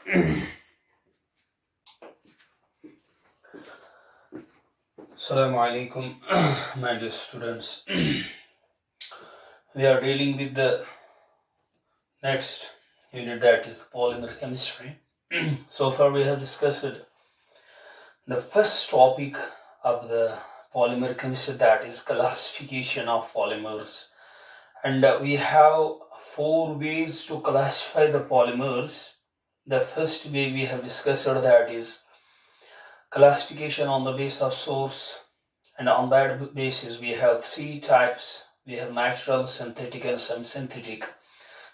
Assalamu alaikum, my dear students. We are dealing with the next unit, that is polymer chemistry. So far we have discussed the first topic of the polymer chemistry, that is classification of polymers. And we have four ways to classify the polymers. The first way we have discussed, that is classification on the basis of source, and on that basis we have three types. We have natural, synthetic, and semi-synthetic.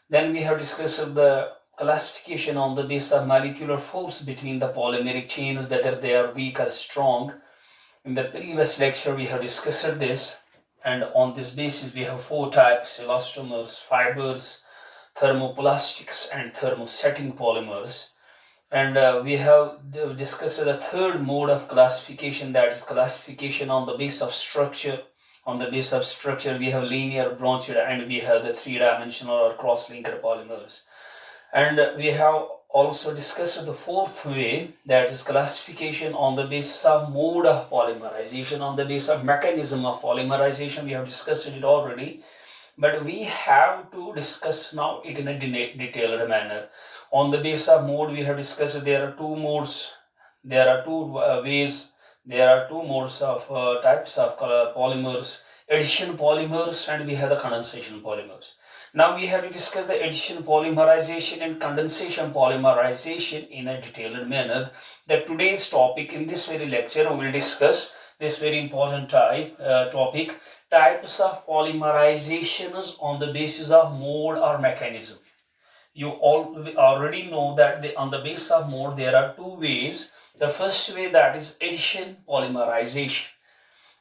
Then we have discussed the classification on the basis of molecular force between the polymeric chains, whether they are weak or strong. In the previous lecture we have discussed this, and on this basis we have four types: elastomers, fibers, thermoplastics, and thermosetting polymers. And we have discussed the third mode of classification, that is classification on the basis of structure. On the basis of structure, we have linear, branched, and we have the three-dimensional or cross-linked polymers. And we have also discussed the fourth way, that is classification on the basis of mode of polymerization, on the basis of mechanism of polymerization. We have discussed it already, but we have to discuss now it in a detailed manner. On the basis of mode, we have discussed there are two modes, there are two ways, there are two modes of types of polymers: addition polymers, and we have the condensation polymers. Now we have to discuss the addition polymerization and condensation polymerization in a detailed manner. That today's topic in this very lecture we will discuss this very important topic: types of polymerizations on the basis of mode or mechanism. You already know that on the basis of mode there are two ways. The first way, that is addition polymerization.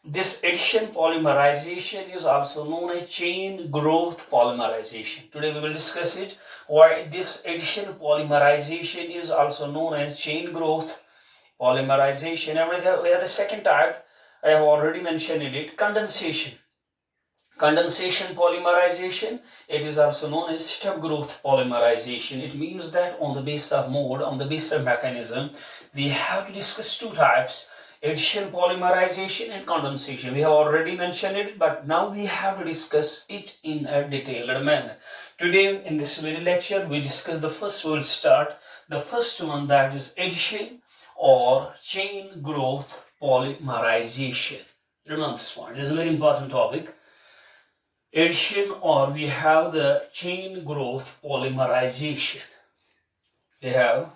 This addition polymerization is also known as chain growth polymerization. Today we will discuss it, why this addition polymerization is also known as chain growth polymerization. And we have the second type, I have already mentioned it, condensation. Condensation polymerization, it is also known as step growth polymerization. It means that on the basis of mode, on the basis of mechanism, we have to discuss two types: addition polymerization and condensation. We have already mentioned it, but now we have to discuss it in a detailed manner. Today in this very lecture we discuss the first. We will start the first one, that is addition or chain growth polymerization. Remember this point, this is a very important topic. Addition, or we have the chain growth polymerization. We have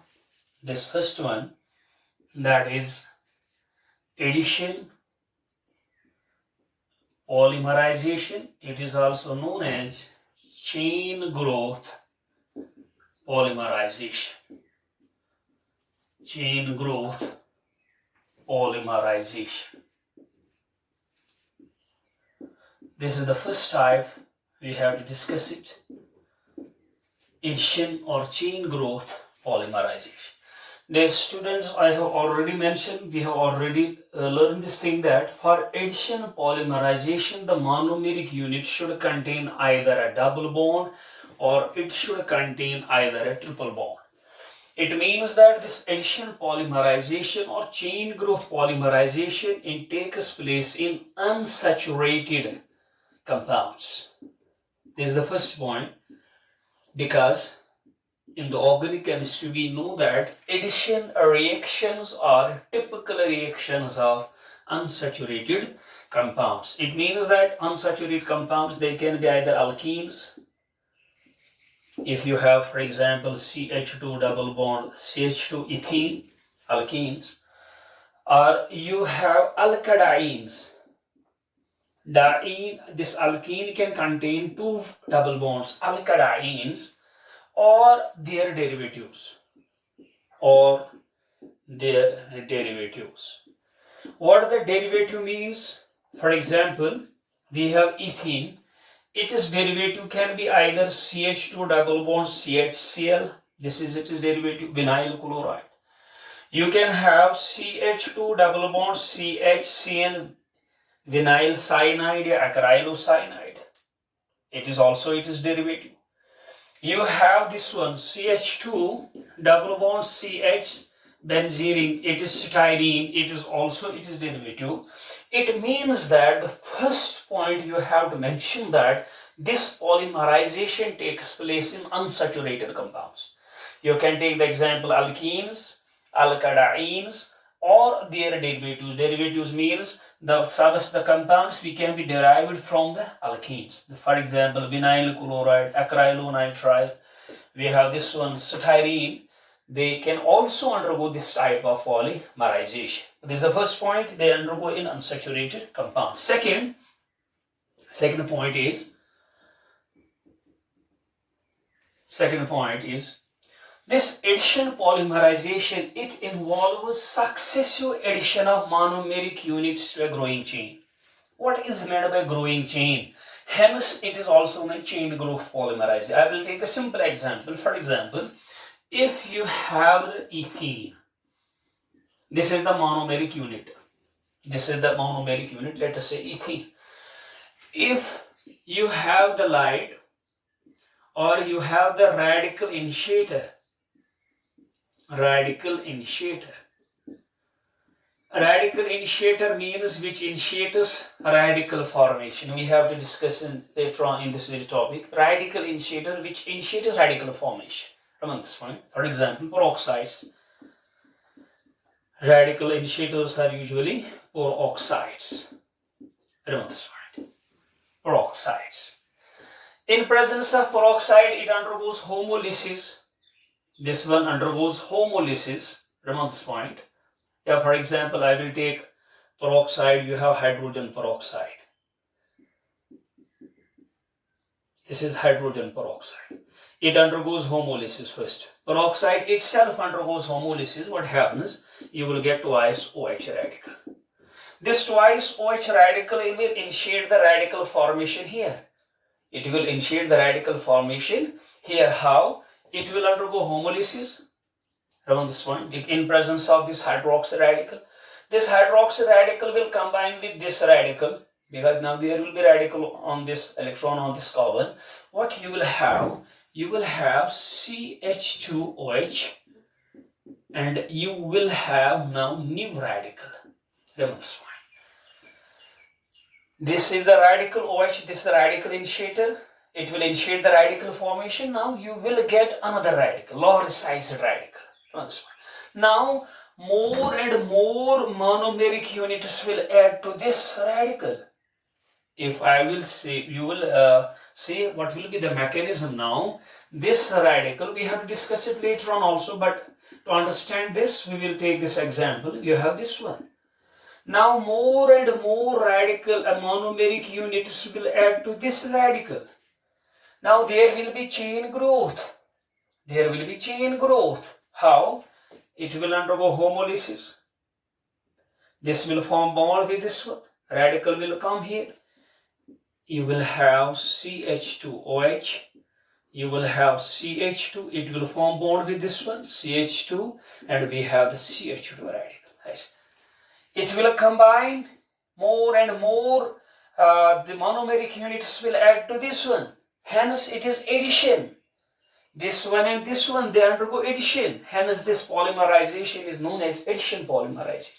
this first one, that is addition polymerization. It is also known as chain growth polymerization. Chain growth polymerization. This is the first type, we have to discuss it: addition or chain growth polymerization. Dear students, I have already mentioned, we have already learned this thing, that for addition polymerization, the monomeric unit should contain either a double bond or it should contain either a triple bond. It means that this addition polymerization or chain growth polymerization, it takes place in unsaturated compounds. This is the first point, because in the organic chemistry we know that addition reactions are typical reactions of unsaturated compounds. It means that unsaturated compounds, they can be either alkenes. If you have, for example, CH2 double bond CH2 ethene, alkenes, or you have alkadienes. This alkene can contain two double bonds, alkadienes, or their derivatives. What the derivative means? For example, we have ethene. Its derivative can be either CH2 double bond CHCl. This is its derivative, vinyl chloride. You can have CH2 double bond CHCN, vinyl cyanide, acrylocyanide. It is also its derivative. You have this one, CH2, double bond CH, benzene, it is styrene, it is derivative. It means that the first point you have to mention that this polymerization takes place in unsaturated compounds. You can take the example alkenes, alkynes, or their derivatives. Derivatives means the compounds which can be derived from the alkenes. For example, vinyl chloride, acrylonitrile. We have this one, styrene. They can also undergo this type of polymerization. This is the first point, they undergo in unsaturated compounds. Second point is this addition polymerization, it involves successive addition of monomeric units to a growing chain. What is meant by growing chain? Hence, it is also a chain growth polymerization. I will take a simple example. For example, if you have the ethene, this is the monomeric unit. Let us say ethene. If you have the light or you have the radical initiator. Radical initiator means which initiates radical formation. We have to discuss later on in this very topic. Radical initiator which initiates radical formation. Remember this point. For example, peroxides. Radical initiators are usually peroxides. Remember this point. Peroxides. In presence of peroxide, it undergoes homolysis. This one undergoes homolysis. Remember this point. Yeah, for example, I will take peroxide. You have hydrogen peroxide. This is hydrogen peroxide. It undergoes homolysis first. Peroxide itself undergoes homolysis. What happens? You will get twice OH radical. This twice OH radical will initiate the radical formation here. It will initiate the radical formation here. How? It will undergo homolysis. Remember this point. In presence of this hydroxy radical. This hydroxy radical will combine with this radical, because now there will be radical on this electron on this carbon. What you will have? You will have CH2OH and you will have now new radical. Remember this point. This is the radical OH, this is the radical initiator. It will initiate the radical formation. Now you will get another radical, lower size radical. Now more and more monomeric units will add to this radical. If I will say, you will say what will be the mechanism now. This radical, we have to discuss it later on also, but to understand this, we will take this example. You have this one. Now more and more radical monomeric units will add to this radical. Now there will be chain growth. How? It will undergo homolysis. This will form bond with this one. Radical will come here. You will have CH2OH. You will have CH2. It will form bond with this one, CH2, and we have the CH2 radical. Right? It will combine more and more. The monomeric units will add to this one. Hence, it is addition. This one and this one, they undergo addition. Hence, this polymerization is known as addition polymerization.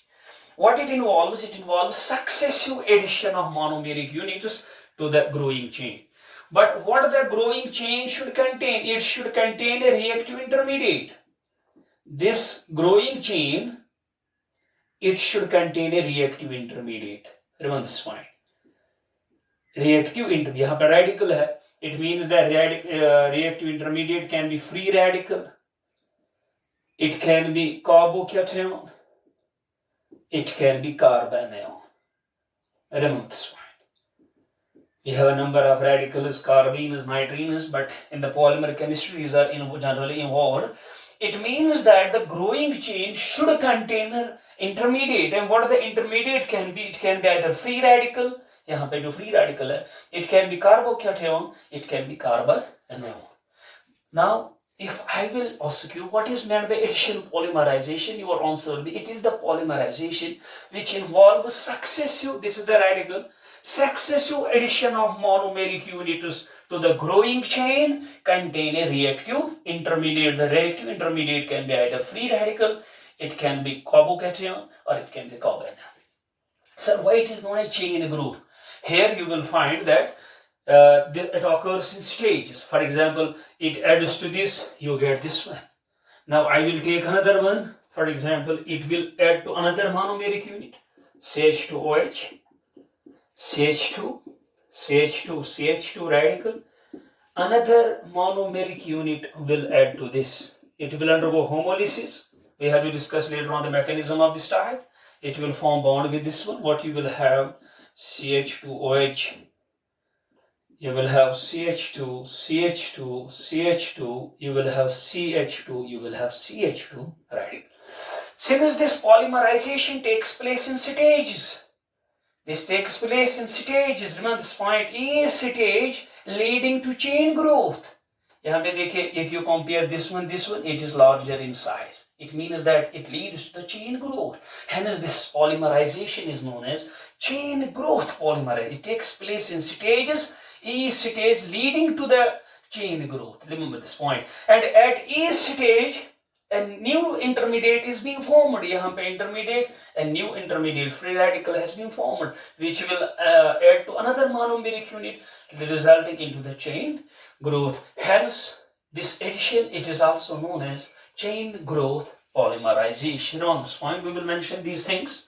What it involves? It involves successive addition of monomeric units to the growing chain. But what the growing chain should contain? It should contain a reactive intermediate. This growing chain, it should contain a reactive intermediate. Remember this point. Reactive intermediate. यहाँ पर radical है. It means that reactive intermediate can be free radical. It can be carbocation. It can be carbanion. Remember this point. We have a number of radicals, carbenes, nitrogenes, but in the polymer chemistry, these are generally involved. It means that the growing chain should contain an intermediate. And what the intermediate can be? It can be either free radical. यहाँ पे जो free radical है, it can be carbocation, it can be carbanion. Now, if I will ask you what is meant by addition polymerization, your answer will be it is the polymerization which involves successive, this is the radical, successive addition of monomeric units to the growing chain contain a reactive intermediate. The reactive intermediate can be either free radical, it can be carbocation, or it can be carbon. So why it is known as chain growth? Here you will find that it occurs in stages. For example, it adds to this, you get this one. Now I will take another one. For example, it will add to another monomeric unit, CH2OH, CH2, CH2, CH2 radical. Another monomeric unit will add to this. It will undergo homolysis. We have to discuss later on the mechanism of this type. It will form bond with this one. What you will have, CH2OH. You will have CH2, CH2, CH2. You will have CH2. You will have CH2 radical. Since this polymerization takes place in stages, remember this point, each stage leading to chain growth. यहाँ पे देखिए, if you compare this one, it is larger in size. It means that it leads to the chain growth. Hence, this polymerization is known as chain growth polymerization. It takes place in stages, each stage leading to the chain growth. Remember this point. And at each stage, a new intermediate is being formed. यहाँ पे intermediate, a new intermediate free radical has been formed, which will add to another monomeric unit, resulting into the chain growth. Hence, this addition, it is also known as chain growth polymerization. On this point, we will mention these things.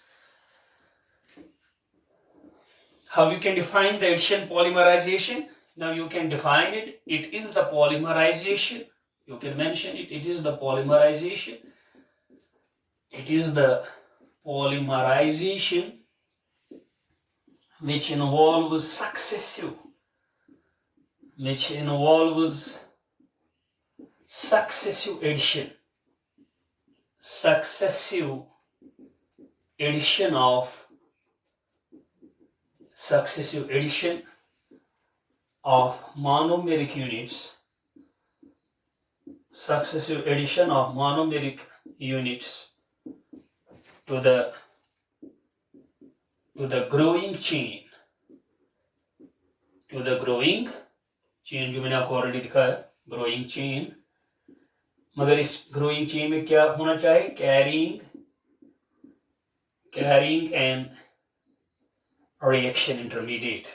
How you can define the addition polymerization? Now you can define it. It is the polymerization. You can mention it. It is the polymerization. It is the polymerization which involves successive addition. Successive addition of monomeric units. Successive addition of monomeric units to the growing chain. To the growing chain, जो मैंने आपको already दिखाया, growing chain. मगर इस growing chain में क्या होना चाहिए? Carrying an reactive intermediate.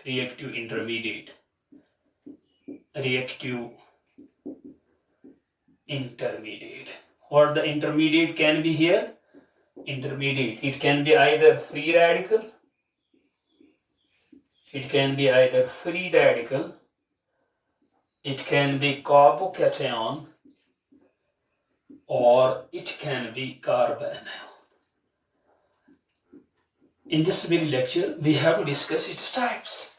Or the intermediate can be here. Intermediate. It can be either free radical. It can be carbocation, or it can be carbon. In this very lecture, we have to discuss its types.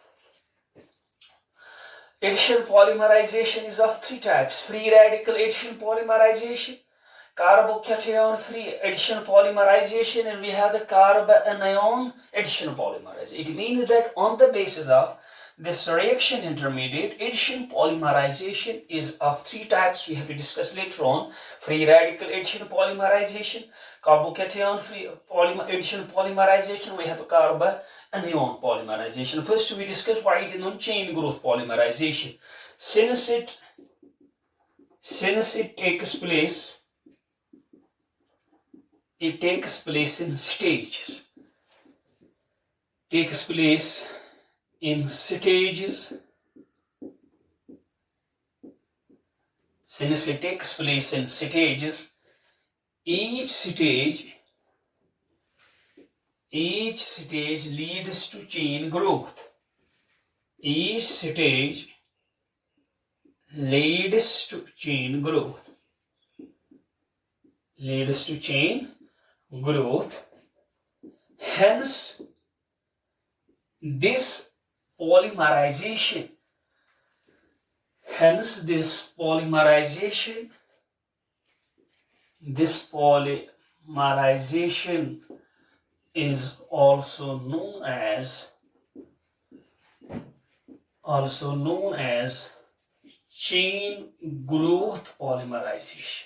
Addition polymerization is of three types: free radical addition polymerization, carbocation free addition polymerization, and we have the carbanion addition polymerization. It means that on the basis of this reaction intermediate, addition polymerization is of three types. We have to discuss later on: free radical addition polymerization, carbocation free addition polymerization, we have carbanion polymerization. First, we discuss why it is known chain growth polymerization. Since it takes place in stages. Since it takes place in stages, each stage leads to chain growth. Each stage leads to chain growth. Hence, this polymerization is also known as chain growth polymerization.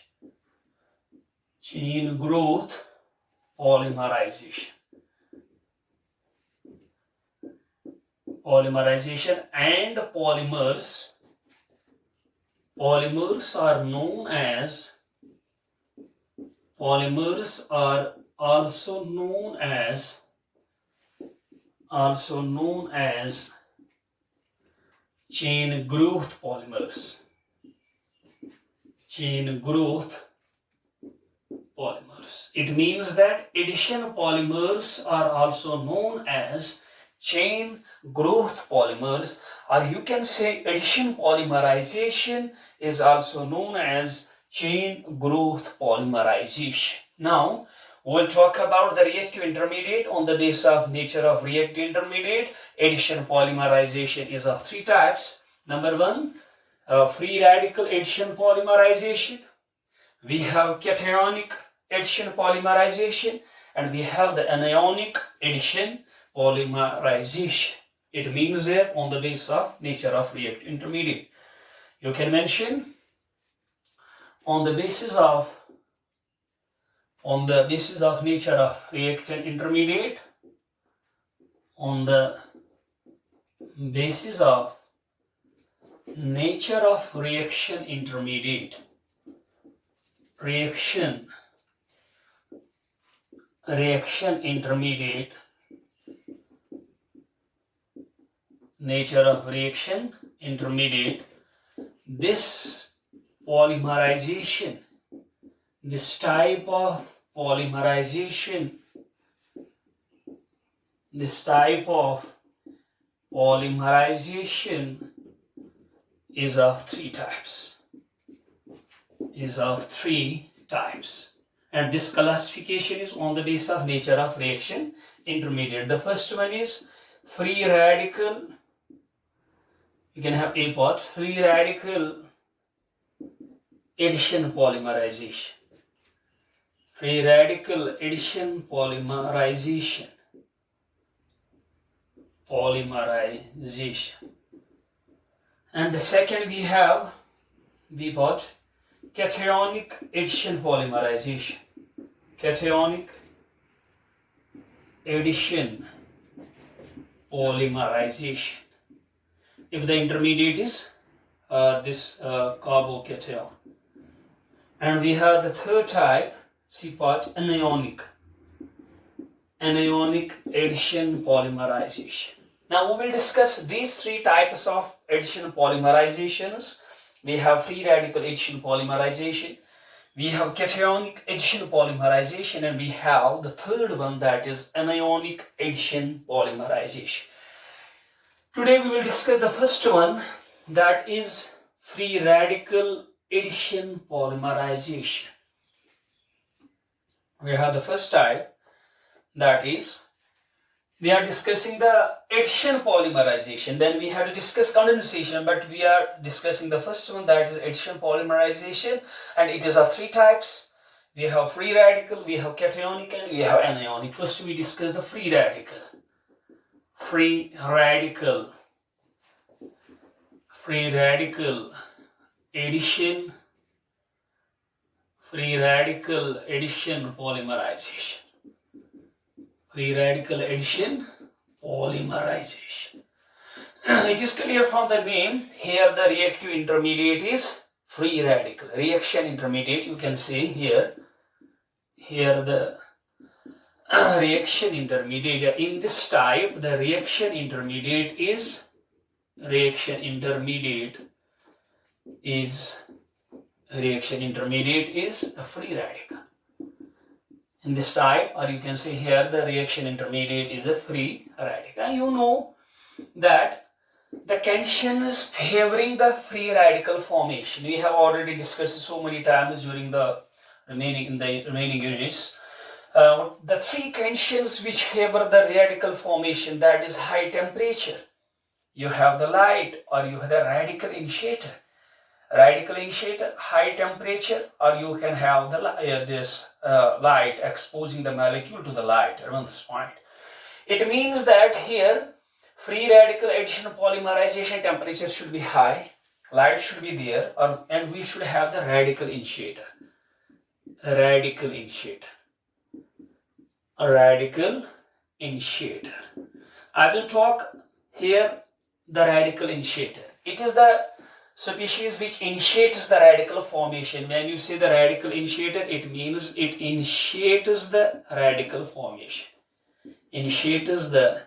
Polymerization and polymers polymers are also known as chain growth polymers. Chain growth polymers. It means that addition polymers are also known as chain growth polymers, or you can say addition polymerization is also known as chain growth polymerization. Now, we'll talk about the reactive intermediate on the basis of nature of reactive intermediate. Addition polymerization is of three types. Number one, free radical addition polymerization. We have cationic addition polymerization, and we have the anionic addition polymerization. It means that on the basis of nature of reactive intermediate. You can mention on the basis of nature of reactant intermediate, on the basis of nature of reaction intermediate, reaction intermediate, nature of reaction intermediate, this polymerization, this type of polymerization, is of three types. And this classification is on the basis of nature of reaction intermediate. The first one is free radical. You can have a part, free radical addition polymerization. Free radical addition polymerization. And the second we have B part, cationic addition polymerization. Cationic addition polymerization. If the intermediate is this carbocation. And we have the third type, C part, anionic addition polymerization. Now we will discuss these three types of addition polymerizations. We have free radical addition polymerization, we have cationic addition polymerization, and we have the third one, that is anionic addition polymerization. Today we will discuss the first one, that is free radical addition polymerization. We have the first type, that is, we are discussing the addition polymerization, then we have to discuss condensation, but we are discussing the first one, that is addition polymerization, and it is of three types. We have free radical, we have cationic, and we have anionic. First we discuss the free radical. Free radical addition polymerization. Free radical addition polymerization. It is clear from the name, here the reactive intermediate is free radical. Reaction intermediate, you can see here the reaction intermediate. In this type, the reaction intermediate is a free radical. In this type, or you can say here, the reaction intermediate is a free radical. And you know that the conditions favoring the free radical formation, we have already discussed so many times during the remaining units. The three conditions which favor the radical formation, that is high temperature, you have the light, or you have the radical initiator. High temperature, or you can have the light exposing the molecule to the light around this point. It means that here free radical addition polymerization temperature should be high, light should be there, and we should have the radical initiator. I will talk here the radical initiator. It is the species which initiates the radical formation. When you say the radical initiator, it means it initiates the radical formation. Initiates the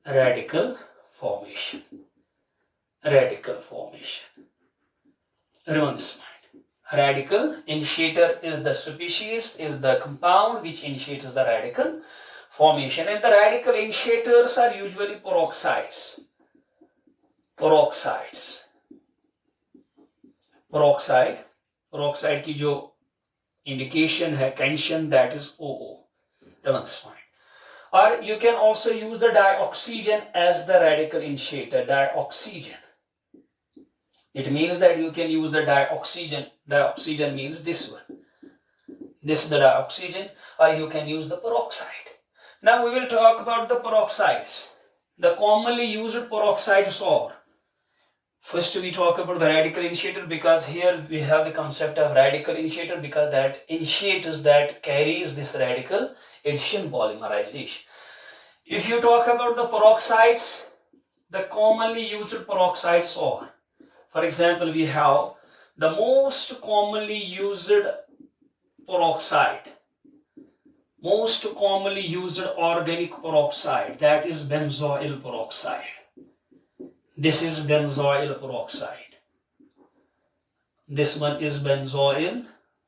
radical formation. Radical formation. Remember this point. Radical initiator is the species, is the compound which initiates the radical formation. And the radical initiators are usually peroxides. Peroxide की जो indication है, tension, that is OO. Remember this point. Or you can also use the dioxygen as the radical initiator. Dioxygen. It means that you can use the dioxygen. Dioxygen means this one. This is the dioxygen, or you can use the peroxide. Now we will talk about the peroxides. The commonly used peroxides are. First we talk about the radical initiator, because here we have the concept of radical initiator, because that initiates, that carries this radical addition polymerization. If you talk about the peroxides, the commonly used peroxides are, for example, we have the most commonly used peroxide, most commonly used organic peroxide, that is benzoyl peroxide. This is benzoyl peroxide. This one is benzoyl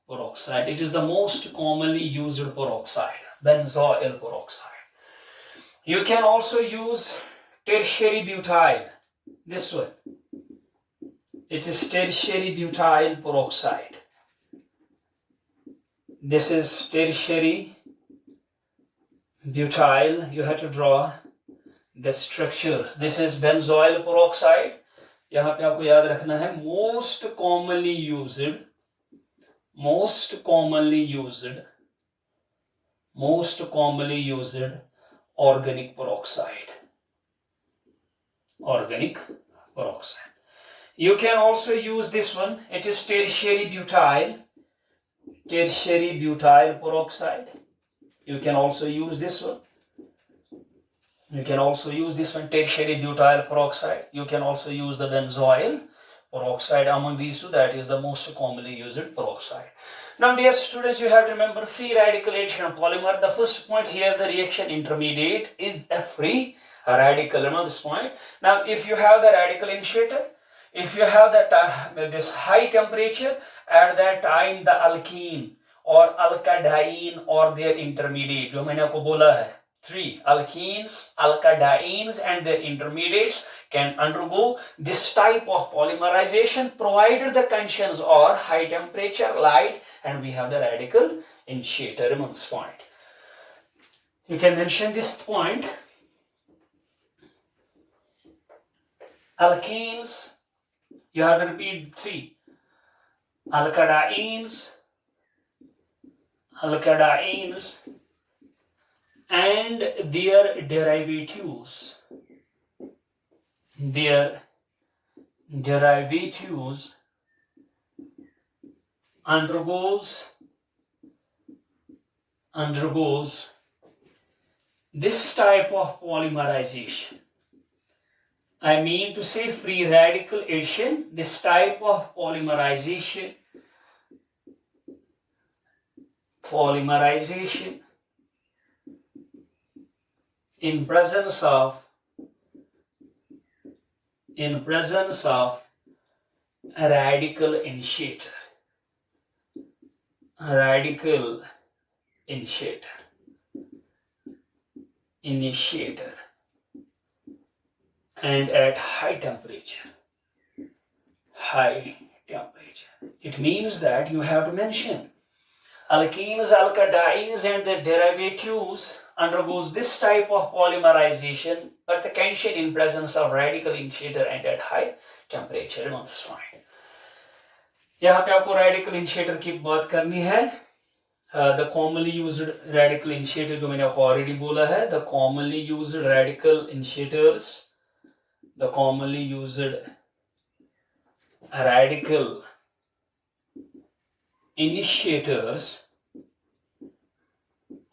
peroxide. It is the most commonly used peroxide, benzoyl peroxide. You can also use tertiary butyl. This one. It is tertiary butyl peroxide. This is tertiary butyl. You have to draw the structures. This is benzoyl peroxide. यहाँ पे आपको याद रखना है most commonly used organic peroxide. Organic peroxide. You can also use this one. It is tertiary butyl peroxide. You can also use this one. Tertiary butyl peroxide. You can also use the benzoyl peroxide. Among these two, that is the most commonly used peroxide. Now, dear students, you have to remember free radical addition of polymer. The first point here, the reaction intermediate is a free radical. Remember this point. Now, if you have the radical initiator, if you have this high temperature, at that time the alkene or alkadiene or their intermediate, जो मैंने आपको बोला है, 3 alkenes, alkadienes and their intermediates can undergo this type of polymerization provided the conditions are high temperature, light, and we have the radical initiator. Remember this point. You can mention this point. Alkenes, you have to repeat 3. Alkadienes, and their derivatives. undergoes this type of polymerization. I mean to say free radical addition, this type of polymerization in presence of a radical initiator. And at high temperature. It means that you have to mention alkenes, alkadienes and their derivatives undergoes this type of polymerization, but the condition in presence of radical initiator and at high temperature. Remember this point. यहाँ पे आपको radical initiator की बात करनी है. The commonly used radical initiator जो मैंने आपको already बोला है, the commonly used radical initiators, the commonly used radical initiators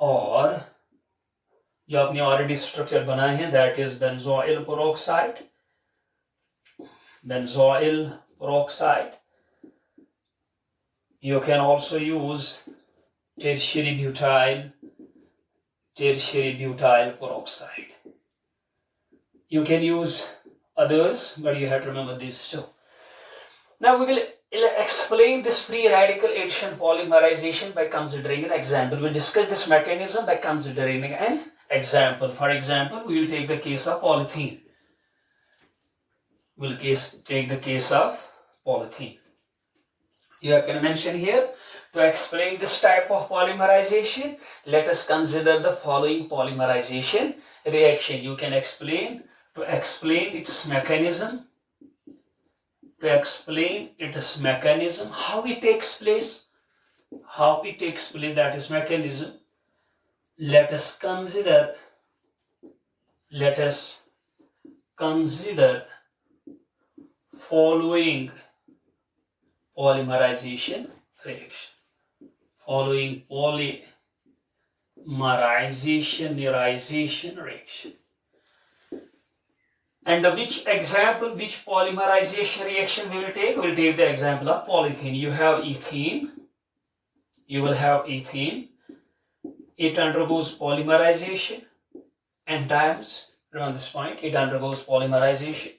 और जो आपने already structure बनाए हैं, that is benzoyl peroxide. You can also use tertiary butyl peroxide. You can use others, but you have to remember these two. Now we will explain this free radical addition polymerization by considering an example. We'll discuss this mechanism by considering an example. For example, we will take the case of polythene. We'll take the case of polythene. You can mention here, to explain this type of polymerization, let us consider the following polymerization reaction. You can explain, to explain its mechanism, how it takes place, that is mechanism. Let us consider following polymerization reaction. And which polymerization reaction we will take? We will take the example of polythene. You have ethene. It undergoes polymerization. Enzymes, around this point, it undergoes polymerization.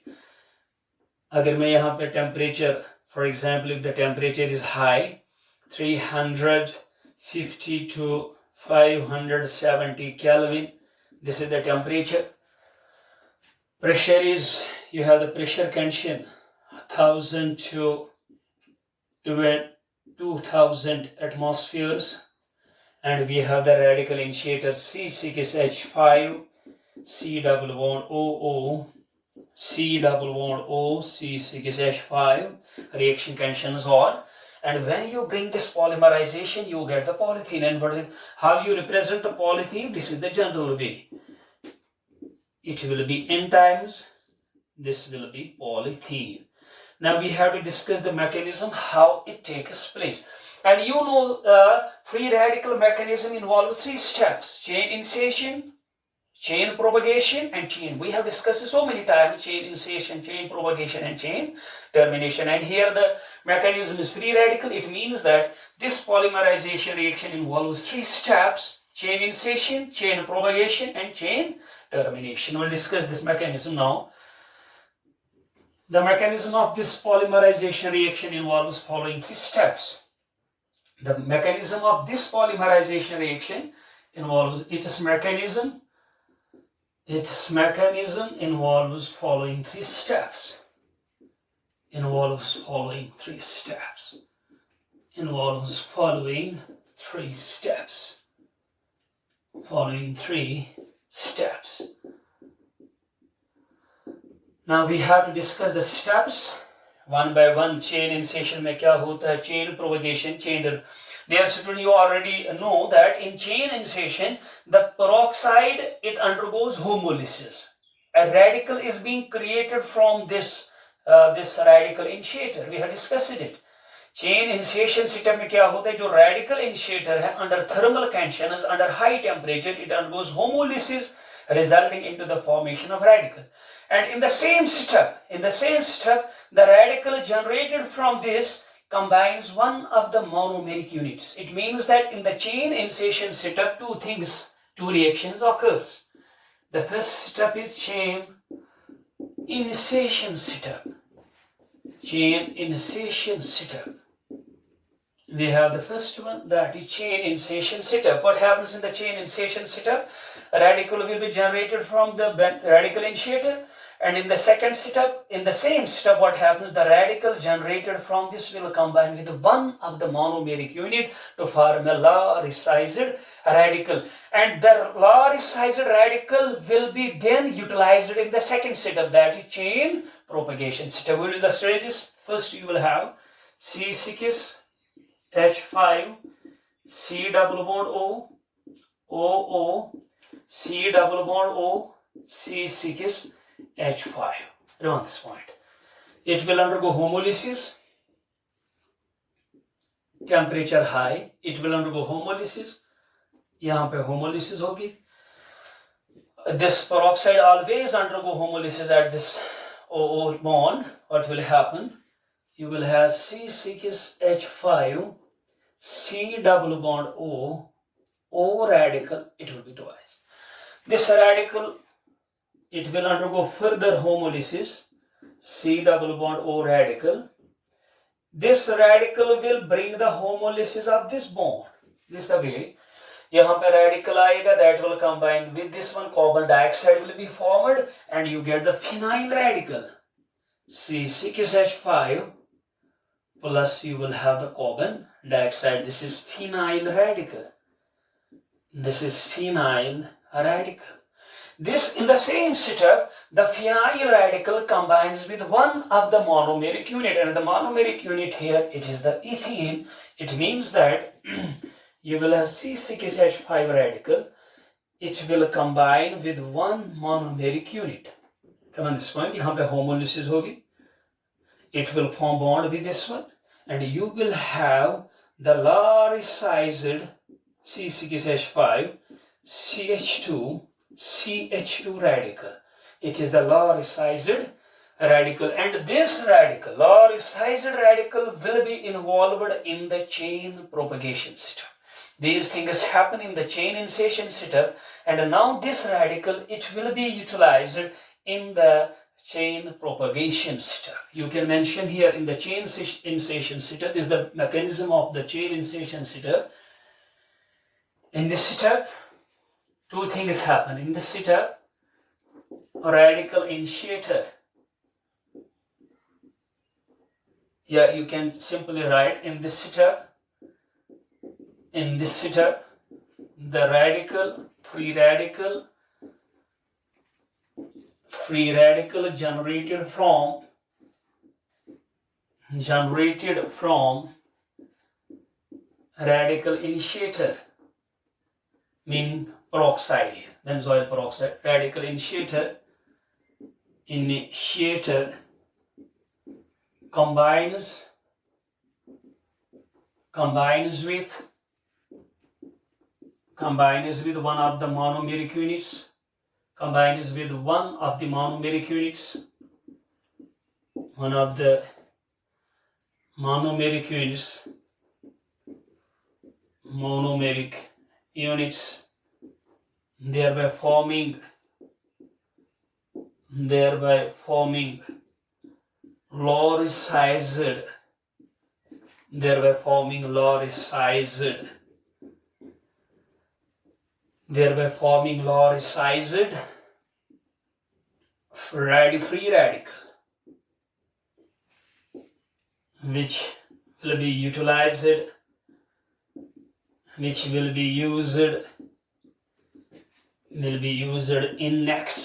अगर मैं यहाँ पे temperature, for example, if the temperature is high, 350 to 570 Kelvin, this is the temperature. Pressure is, you have the pressure condition, 1000 to 2000 atmospheres, and we have the radical initiator C6H5, C double bond OO, C double bond O, C6H5, reaction conditions are, and when you bring this polymerization, you get the polythene. And how you represent the polythene? This is the general way. It will be N times, this will be polythene. Now we have to discuss the mechanism, how it takes place. And you know, free radical mechanism involves 3 steps: chain initiation, chain propagation, and chain. We have discussed so many times: chain initiation, chain propagation, and chain termination. And here the mechanism is free radical. It means that this polymerization reaction involves 3 steps: chain initiation, chain propagation, and chain termination. We'll discuss this mechanism now. The mechanism of this polymerization reaction involves following 3 steps. The mechanism of this polymerization reaction involves, its mechanism involves following 3 steps. Involves following 3 steps. Now we have to discuss the steps one by one. Chain initiation में क्या होता है? Chain propagation, chain. Dear student, you already know that in chain initiation, the peroxide, it undergoes homolysis. A radical is being created from this radical initiator. We have discussed it. Chain initiation system में क्या होता है? जो radical initiator है, under thermal conditions, under high temperature, it undergoes homolysis, resulting into the formation of radical. And in the same step, the radical generated from this combines one of the monomeric units. It means that in the chain initiation setup, 2 reactions occurs. The first step is chain initiation setup. We have the first one, that is chain initiation setup. What happens in the chain initiation setup? A radical will be generated from the radical initiator, and in the second setup, in the same step, what happens? The radical generated from this will combine with one of the monomeric unit to form a law-resized radical, and the law-resized radical will be then utilized in the second setup, that is chain propagation setup. We will illustrate this. First, you will have C6H5, C double bond O, OO, C double bond O, C6H5. Around this point, it will undergo homolysis. Temperature high, it will undergo homolysis. यहाँ पे homolysis होगी. This peroxide always undergo homolysis at this OO bond. What will happen? you will have C6H5, C double bond O, O radical, it will be twice. This radical, it will undergo further homolysis, C double bond O radical. This radical will bring the homolysis of this bond. This is the way. यहाँ पे radical आएगा, that will combine with this one, carbon dioxide will be formed, and you get the phenyl radical. C6H5 plus you will have the carbon dioxide. This is phenyl radical. This is phenyl radical. This, in the same setup, the phenyl radical combines with one of the monomeric unit, and the monomeric unit here, it is the ethene. It means that you will have C6H5 radical. It will combine with one monomeric unit. Come on, this point, यहाँ पे homolysis होगी. It will form bond with this one, and you will have the laricized C6H5 CH2 radical. It is the laricized radical, and this radical, laricized radical, will be involved in the chain propagation setup. These things happen in the chain initiation setup, and now this radical, it will be utilized in the chain propagation setup. You can mention here in the chain initiation setup is the mechanism of the chain initiation setup. In this setup, two things happen. In this setup, a radical initiator. Yeah, you can simply write in this setup, the radical, free radical generated from radical initiator, meaning peroxide here, benzoyl peroxide. Radical initiator combines with one of the monomeric units. One of the monomeric units, thereby forming laricized free radical, which will be used in next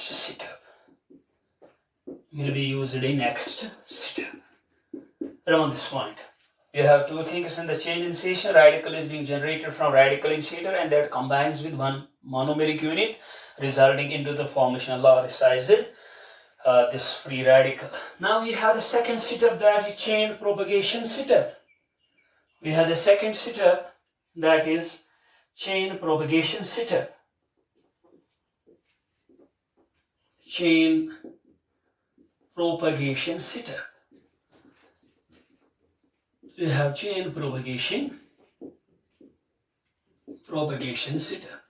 setup. Around this point, you have two things in the chain initiation. Radical is being generated from radical initiator, and that combines with one monomeric unit, resulting into the formation of laricized this free radical. Now we have the second setup, that is chain propagation setup. We have the second setup, that is chain propagation setup. We have chain propagation setup.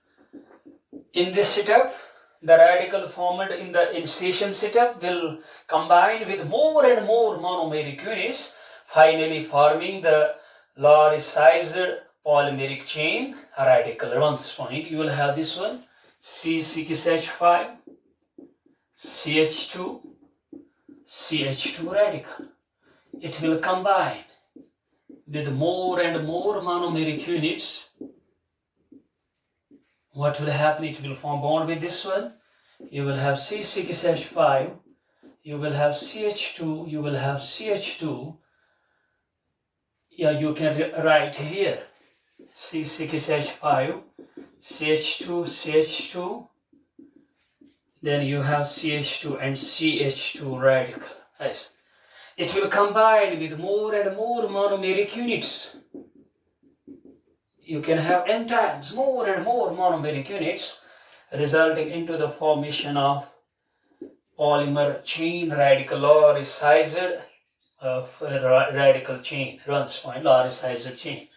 In this setup, the radical formed in the initiation setup will combine with more and more monomeric units, finally forming the laricized polymeric chain radical. Around this point, you will have this one, C6H5 CH2 radical. It will combine with more and more monomeric units. What will happen? It will form bond with this one. You will have C6H5, you will have CH2, you will have CH2. Yeah, you can write here C6H5, CH2, then you have CH2 and CH2 radical. Yes. It will combine with more and more monomeric units. You can have n times more and more monomeric units, resulting into the formation of polymer chain radical, laricized of a radical chain. Run this point, Lorentz chain.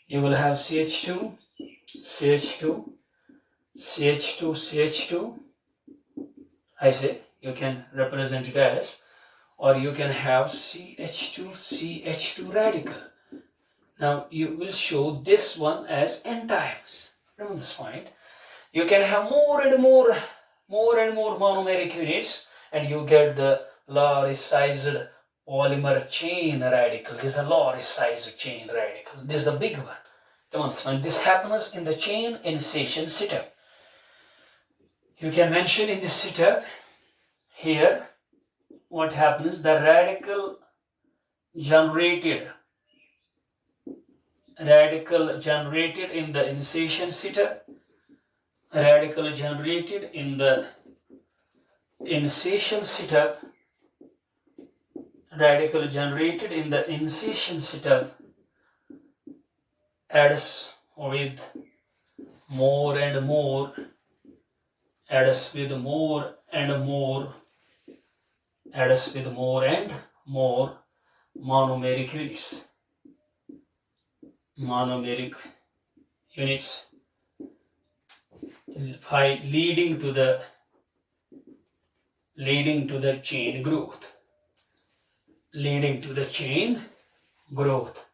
You will have CH2, CH2, CH2, CH2. I say you can represent it as, or you can have CH2, CH2 radical. Now you will show this one as n times. Remember this point. You can have more and more monomeric units, and you get the Lorentz polymer chain radical. This is a Lorentz chain radical. This is the big one. Remember this one. This happens in the chain initiation setup. You can mention in this setup here what happens. The radical generated in the initiation setup, radical generated in the initiation setup, radical generated in the initiation setup adds with more and more, adds with more and more, adds with more and more monomeric units. Monomeric units by leading to the chain growth, leading to the chain growth.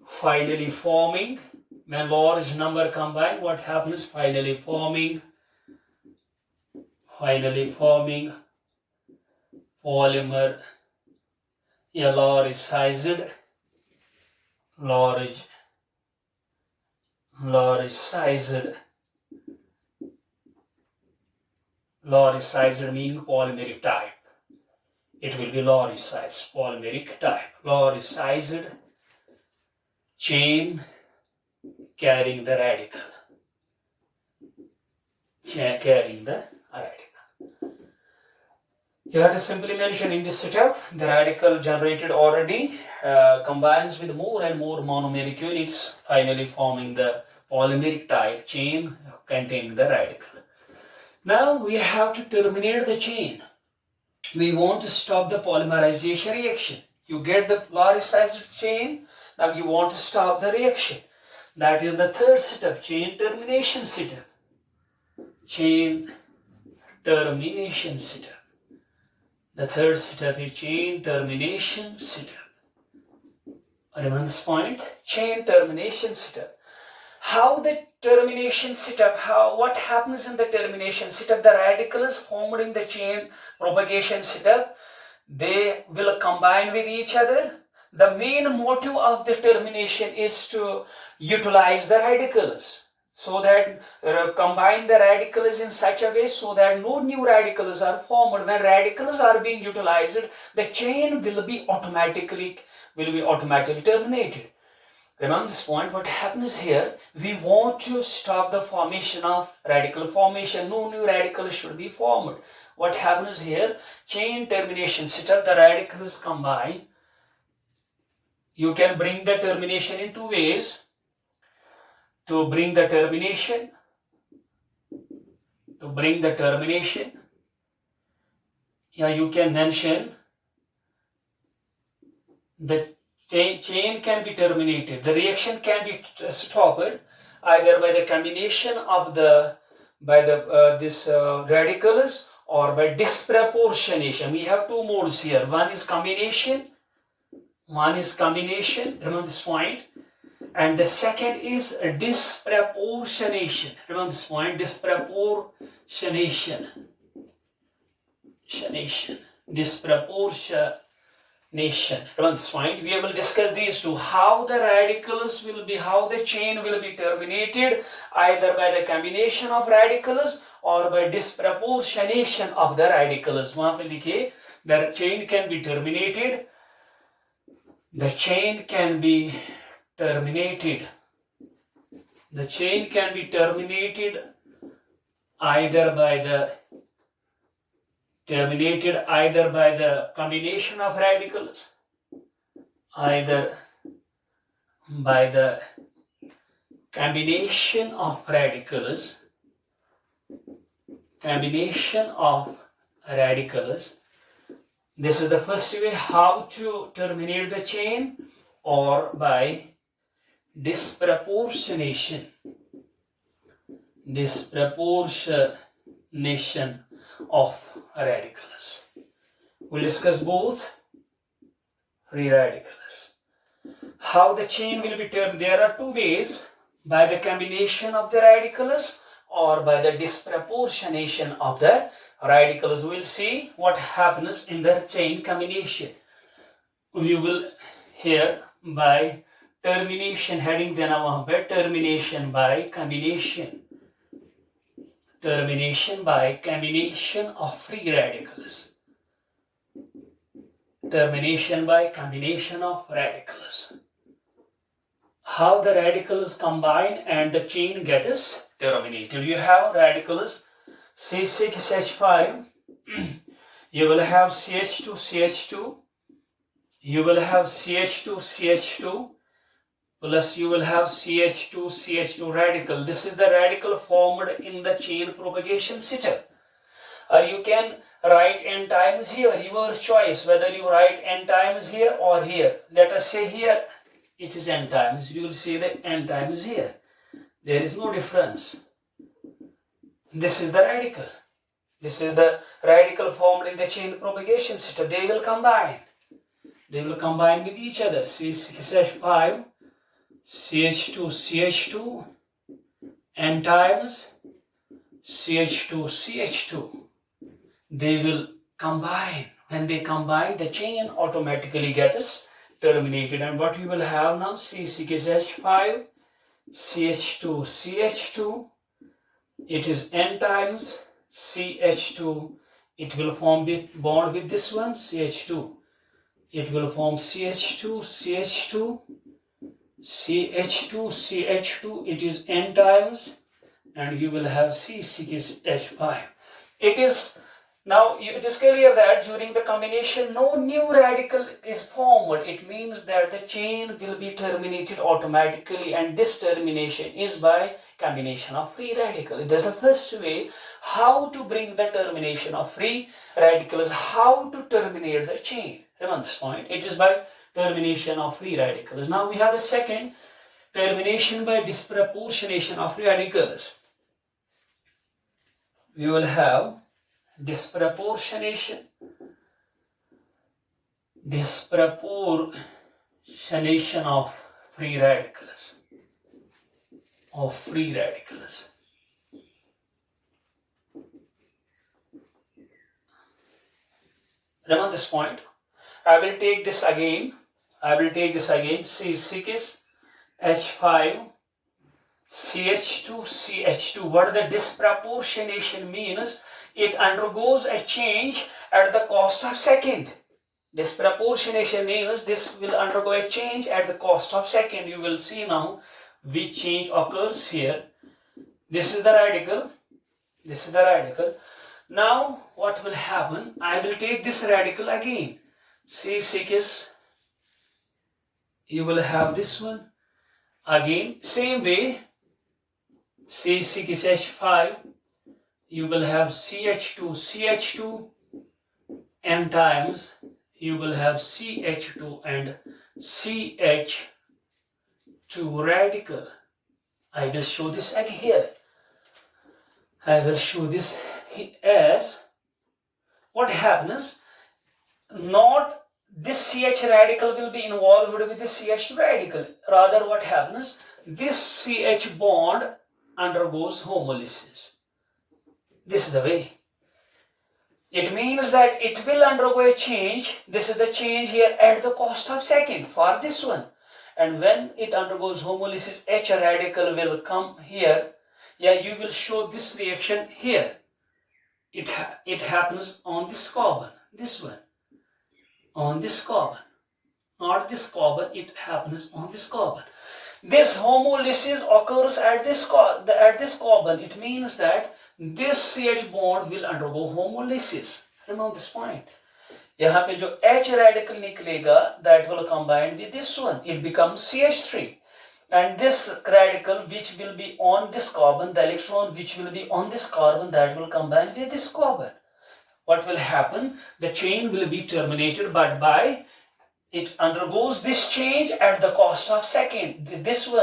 Finally forming, when large number combine, what happens? Finally forming polymer, a Lorentz meaning polymeric type. It will be Lorentz polymeric type. Lorentz chain carrying the radical. You have to simply mention in this setup, the radical generated already combines with more and more monomeric units, finally forming the polymeric type chain containing the radical. Now we have to terminate the chain. We want to stop the polymerization reaction. You get the Lorentz chain, now you want to stop the reaction. That is the third setup, chain termination setup. Chain termination setup. The third setup is chain termination setup. Remember this point? Chain termination setup. How the termination setup, what happens in the termination setup? The radicals formed in the chain propagation setup, they will combine with each other. The main motive of the termination is to utilize the radicals, so that combine the radicals in such a way so that no new radicals are formed. When radicals are being utilized, the chain will be automatically terminated. Remember this point, what happens here, we want to stop the formation of radical formation. No new radicals should be formed. What happens here, chain termination setup, the radicals combine. You can bring the termination in two ways. To bring the termination, you can mention the chain can be terminated. The reaction can be stopped either by the combination of radicals or by disproportionation. We have two modes here. One is combination. Remember this point. And the second is disproportionation. Remember this point, disproportionation. Remember this point. We will discuss these two. How the chain will be terminated, either by the combination of radicals or by disproportionation of the radicals. The chain can be terminated. The chain can be terminated either by the combination of radicals, either by the combination of radicals. This is the first way how to terminate the chain, or by disproportionation of radicals. We'll discuss both free radicals. How the chain will be terminated. There are two ways: by the combination of the radicals or by the disproportionation of the radicals. We'll see what happens in the chain combination. We will here by termination heading देना वहां पे termination by combination. Termination by combination of free radicals. Termination by combination of radicals. How the radicals combine and the chain gets terminated. You have radicals C6H5, you will have CH2CH2, you will have CH2CH2, plus you will have CH2CH2 radical. This is the radical formed in the chain propagation setup. Or you can write n times here, your choice, whether you write n times here or here. Let us say here it is n times, you will see the n times here. There is no difference. This is the radical. This is the radical formed in the chain propagation setup. They will combine. They will combine with each other. C6H5, CH2CH2, n times CH2CH2. They will combine. When they combine, the chain automatically gets terminated. And what you will have now, C6H5, CH2CH2, it is n times CH2. It will form with bond with this one, CH2. It will form CH2CH2, CH2CH2. It is n times, and you will have C6H5. It is now it is clear that during the combination no new radical is formed. It means that the chain will be terminated automatically, and this termination is by combination of free radicals. That's the first way how to bring the termination of free radicals, how to terminate the chain. Remember this point, it is by termination of free radicals. Now we have the second, termination by disproportionation of free radicals. We will have disproportionation of free radicals. Remember this point. I will take this again. C6H5, CH2CH2. What the disproportionation means? It undergoes a change at the cost of second. Disproportionation means this will undergo a change at the cost of second. You will see now which change occurs here. This is the radical. Now what will happen? I will take this radical again. C6, you will have this one. Again, same way, C6H5, you will have CH2CH2, n times, you will have CH2 and CH2 radical. I will show this again here. I will show this as what happens. Not this CH radical will be involved with this CH radical. Rather, what happens? This CH bond undergoes homolysis. This is the way. It means that it will undergo a change. This is the change here at the cost of second for this one. And when it undergoes homolysis, H radical will come here. Yeah, you will show this reaction here. It happens on this carbon, this one. On this carbon, not this carbon, it happens on this carbon. This homolysis occurs at this carbon. It means that this CH bond will undergo homolysis. Remember this point. यहाँ पे जो H radical निकलेगा, that will combine with this one. It becomes CH3. And this radical which will be on this carbon, the electron which will be on this carbon, that will combine with this carbon. what will happen? The chain will be terminated, but by it undergoes this change at the cost of second. This is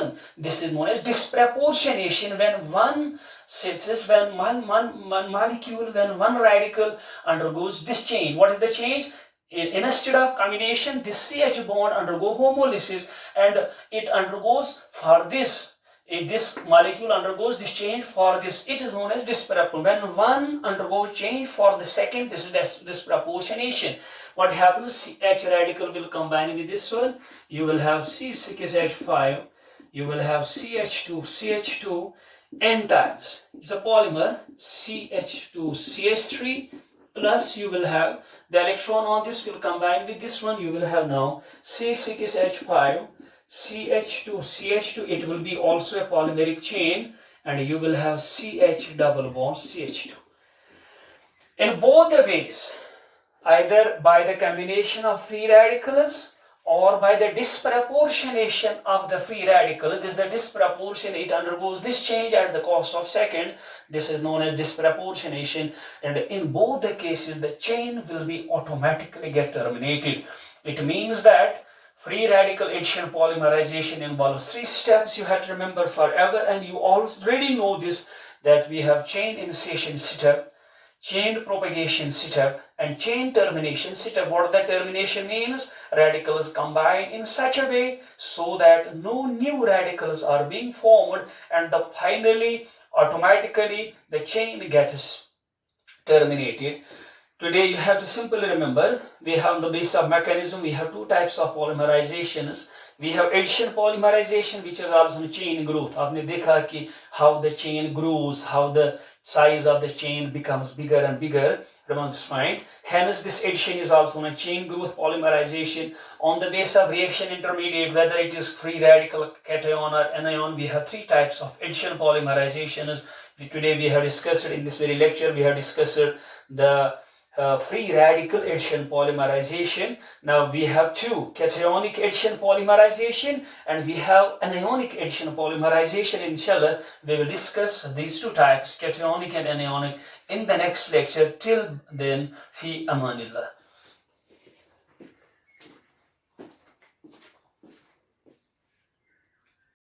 known as disproportionation. When one molecule, when one radical undergoes this change. What is the change? Instead of combination, this CH bond undergo homolysis, and it undergoes for this. If this molecule undergoes this change for this, it is known as disproportion. When one undergoes change for the second, this is disproportionation. What happens? CH radical will combine with this one. You will have C6H5. You will have CH2 N times. It's a polymer. CH2CH3 plus you will have the electron on this will combine with this one. You will have now C6H5. CH2, it will be also a polymeric chain, and you will have CH double bond CH2. In both the ways, either by the combination of free radicals or by the disproportionation of the free radicals, this is the disproportion, it undergoes this change at the cost of second. This is known as disproportionation, and in both the cases, the chain will be automatically get terminated. It means that free radical addition polymerization involves 3 steps. You have to remember forever, and you already know this, that we have chain initiation step, chain propagation step, and chain termination step. What the termination means? Radicals combine in such a way so that no new radicals are being formed, and finally automatically the chain gets terminated. Today you have to simply remember, we have on the basis of mechanism, we have 2 types of polymerizations. We have addition polymerization, which is also chain growth. आपने देखा कि how the chain grows, how the size of the chain becomes bigger and bigger. Remains fine. Hence, this addition is also a chain growth polymerization on the basis of reaction intermediate, whether it is free radical, cation or anion. We have 3 types of addition polymerizations. Today we have discussed in this very lecture. We have discussed the free radical addition polymerization. Now we have 2, cationic addition polymerization, and we have anionic addition polymerization. Inshallah, we will discuss these 2 types, cationic and anionic, in the next lecture. Till then, fi amanillah.